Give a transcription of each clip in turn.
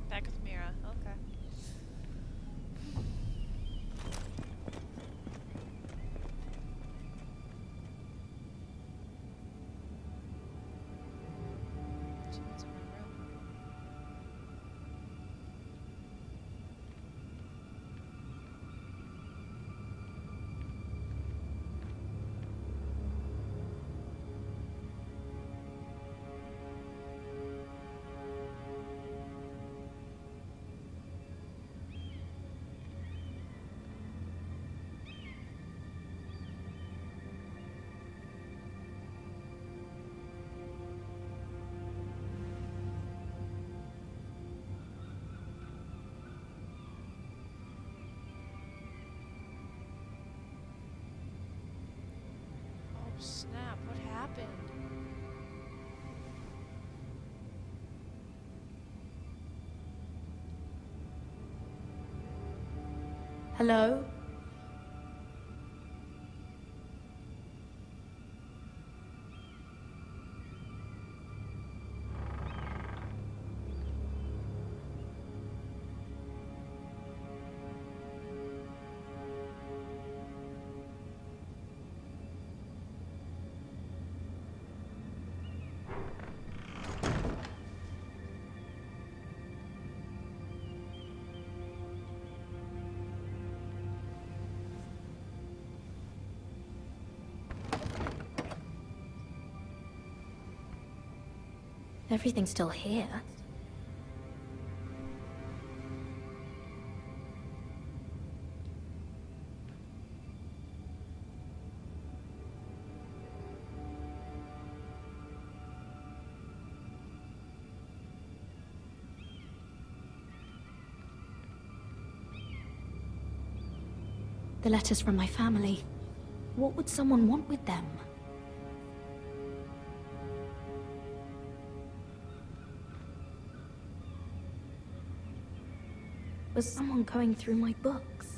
Back with Mira. Okay. Someone's in my room. Oh snap! What happened? Hello? Everything's still here. The letters from my family. What would someone want with them? Was someone going through my books?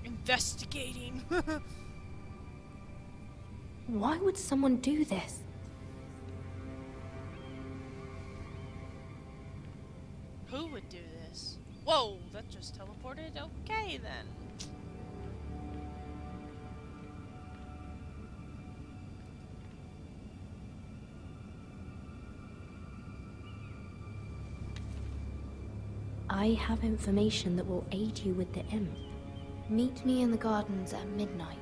Investigating. Why would someone do this? Who would do this? Whoa, that just teleported? Okay then. I have information that will aid you with the imp. Meet me in the gardens at midnight.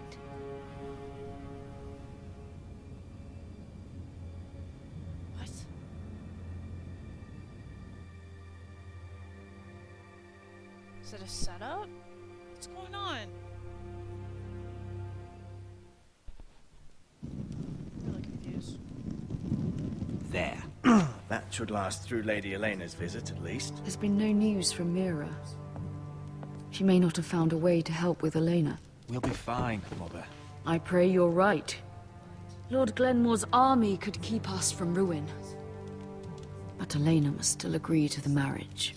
What? Is it a setup? What's going on? I'm really confused. There. That should last through Lady Elena's visit, at least. There's been no news from Mira. She may not have found a way to help with Elena. We'll be fine, Mother. I pray you're right. Lord Glenmore's army could keep us from ruin. But Elena must still agree to the marriage.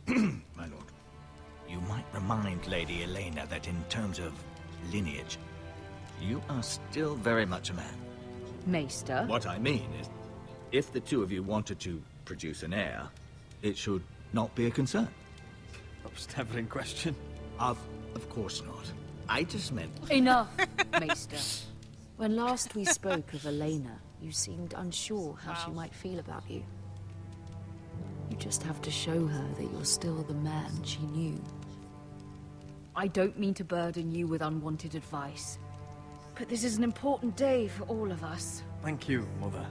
My lord. You might remind Lady Elena that in terms of lineage, you are still very much a man. Maester? What I mean is, if the two of you wanted to produce an heir, it should not be a concern. That was never in question. Of course not. I just meant... Enough, Maester. When last we spoke of Elena, you seemed unsure how she might feel about you. You just have to show her that you're still the man she knew. I don't mean to burden you with unwanted advice, but this is an important day for all of us. Thank you, Mother.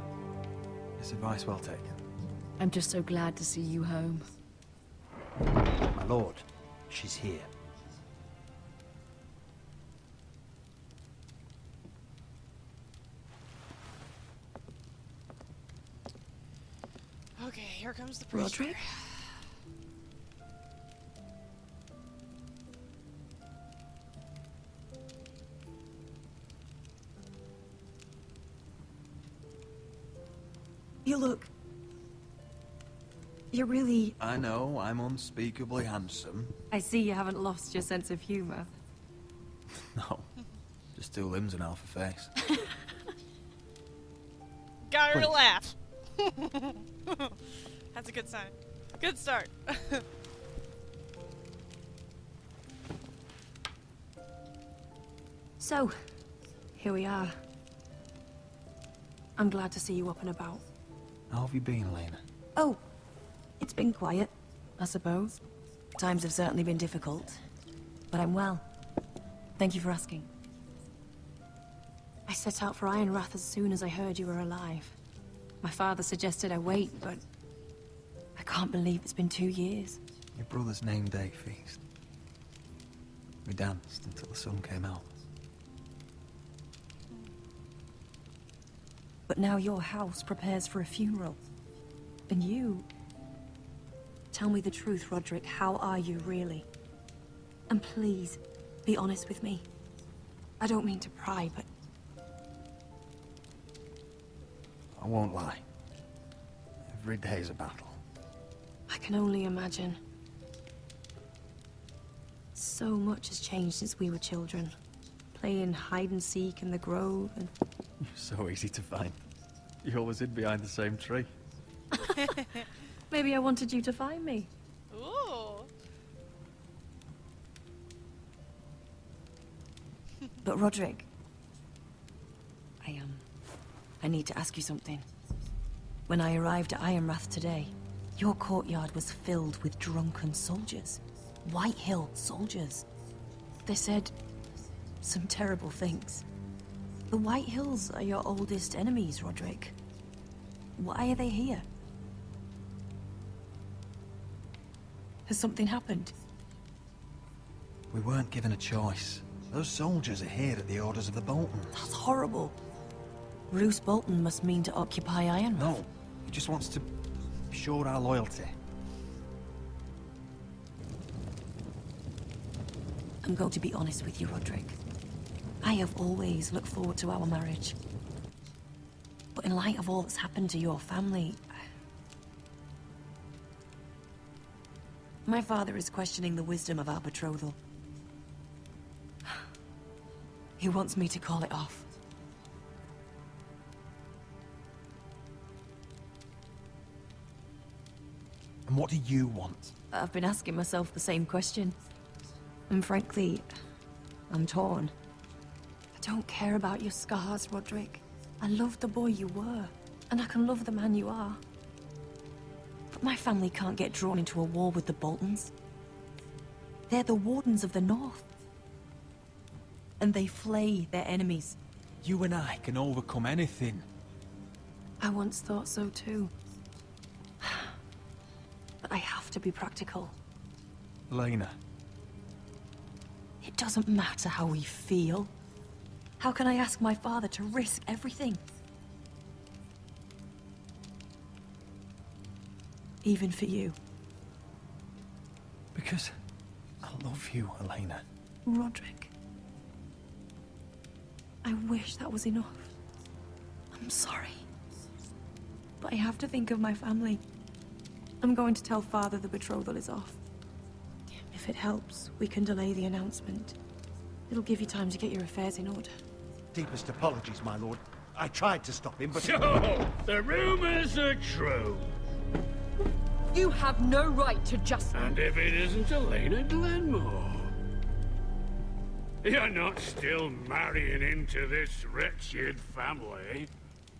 This advice well taken. I'm just so glad to see you home. My lord, she's here. Okay, here comes the preacher. Roderick? You look... You're really... I know, I'm unspeakably handsome. I see you haven't lost your sense of humor. No, just two limbs and half a face. Got her to Please. laugh. That's a good sign. Good start. So, here we are. I'm glad to see you up and about. How have you been, Elena? Oh, it's been quiet, I suppose. Times have certainly been difficult, but I'm well. Thank you for asking. I set out for Ironrath as soon as I heard you were alive. My father suggested I wait, but I can't believe it's been 2 years. Your brother's name day feast. We danced until the sun came out. But now your house prepares for a funeral. And you... Tell me the truth, Roderick. How are you, really? And please, be honest with me. I don't mean to pry, but... I won't lie. Every day's a battle. I can only imagine. So much has changed since we were children. Playing hide and seek in the grove and... You're so easy to find. You always hid behind the same tree. Maybe I wanted you to find me. Ooh. But Roderick... I need to ask you something. When I arrived at Ironrath today, your courtyard was filled with drunken soldiers. White Hill soldiers. They said some terrible things. The White Hills are your oldest enemies, Roderick. Why are they here? Has something happened? We weren't given a choice. Those soldiers are here at the orders of the Boltons. That's horrible. Roose Bolton must mean to occupy Ironrath. No, he just wants to show our loyalty. I'm going to be honest with you, Roderick. I have always looked forward to our marriage. But in light of all that's happened to your family... My father is questioning the wisdom of our betrothal. He wants me to call it off. And what do you want? I've been asking myself the same question. And frankly, I'm torn. I don't care about your scars, Roderick. I love the boy you were, and I can love the man you are. But my family can't get drawn into a war with the Boltons. They're the Wardens of the North. And they flay their enemies. You and I can overcome anything. I once thought so too. But I have to be practical. Elena. It doesn't matter how we feel. How can I ask my father to risk everything? Even for you. Because I love you, Elena. Roderick. I wish that was enough. I'm sorry. But I have to think of my family. I'm going to tell Father the betrothal is off. If it helps, we can delay the announcement. It'll give you time to get your affairs in order. Deepest apologies, my lord. I tried to stop him, but... So, the rumors are true. You have no right to just... And if it isn't Elena Glenmore? You're not still marrying into this wretched family?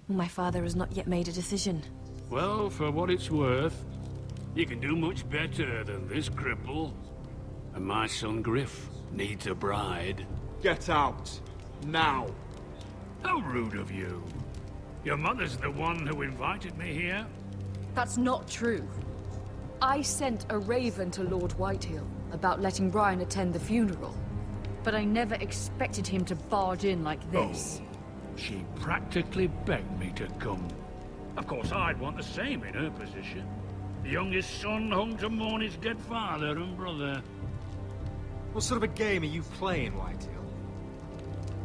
My father has not yet made a decision. Well, for what it's worth, you can do much better than this cripple. And my son Griff needs a bride. Get out. Now. How rude of you. Your mother's the one who invited me here? That's not true. I sent a raven to Lord Whitehill about letting Brian attend the funeral. But I never expected him to barge in like this. Oh, she practically begged me to come. Of course, I'd want the same in her position. The youngest son home to mourn his dead father and brother. What sort of a game are you playing, Whitehill?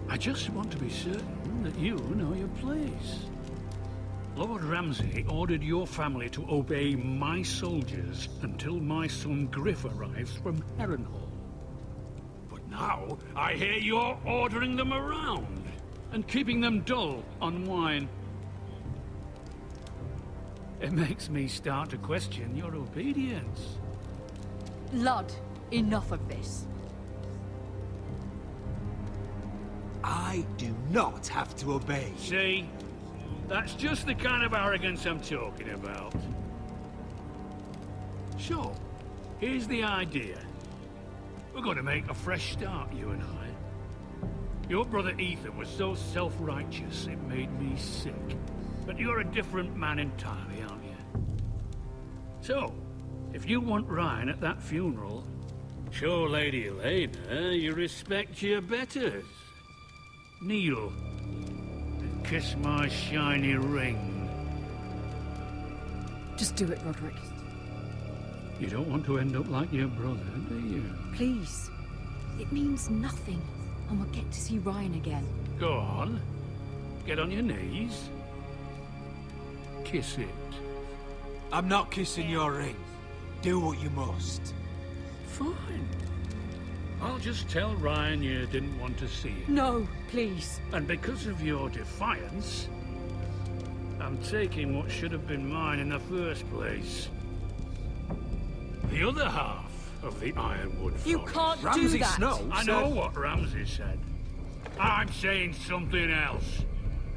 I just want to be certain that you know your place. Lord Ramsay ordered your family to obey my soldiers until my son Griff arrives from Harrenhal. But now, I hear you're ordering them around, and keeping them dull on wine. It makes me start to question your obedience. Lud, enough of this. I do not have to obey. See? That's just the kind of arrogance I'm talking about. So, here's the idea. We're going to make a fresh start, you and I. Your brother Ethan was so self-righteous it made me sick. But you're a different man entirely, aren't you? So, if you want Ryan at that funeral, show Lady Elena you respect your betters. Kneel and kiss my shiny ring. Just do it, Roderick. You don't want to end up like your brother, do you? Please. It means nothing, and we'll get to see Ryan again. Go on. Get on your knees. Kiss it. I'm not kissing your ring. Do what you must. Fine. I'll just tell Ryan you didn't want to see it. No, please. And because of your defiance, I'm taking what should have been mine in the first place. The other half of the Ironwood Forest. You can't do Ramsay that. Snow I said... know what Ramsay said. I'm saying something else.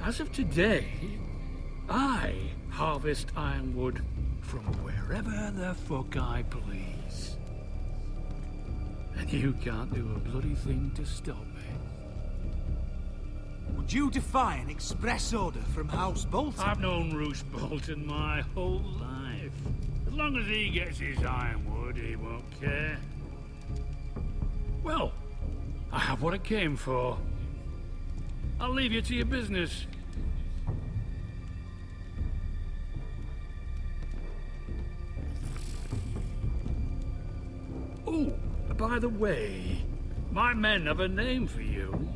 As of today, I harvest ironwood from wherever the fuck I please. And you can't do a bloody thing to stop me. Would you defy an express order from House Bolton? I've known Roose Bolton my whole life. As long as he gets his ironwood, he won't care. Well, I have what I came for. I'll leave you to your business. Oh, by the way, my men have a name for you.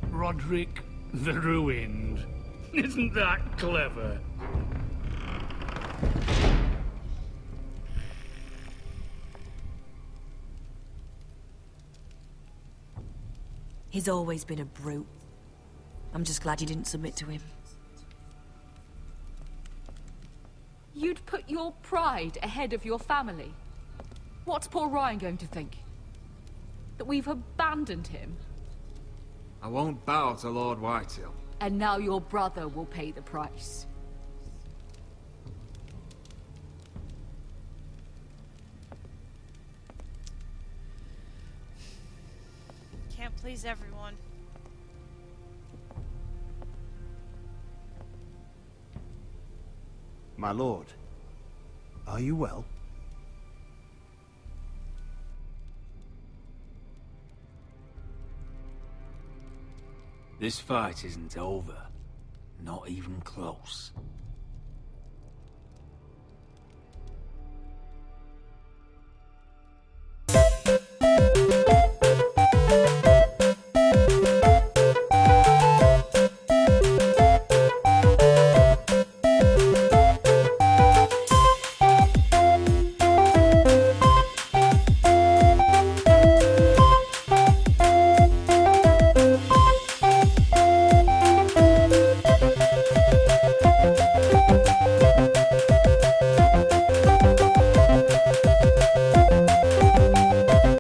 Roderick the Ruined. Isn't that clever? He's always been a brute. I'm just glad you didn't submit to him. You'd put your pride ahead of your family. What's poor Ryan going to think? That we've abandoned him? I won't bow to Lord Whitehill. And now your brother will pay the price. Can't please everyone. My lord, are you well? This fight isn't over. Not even close.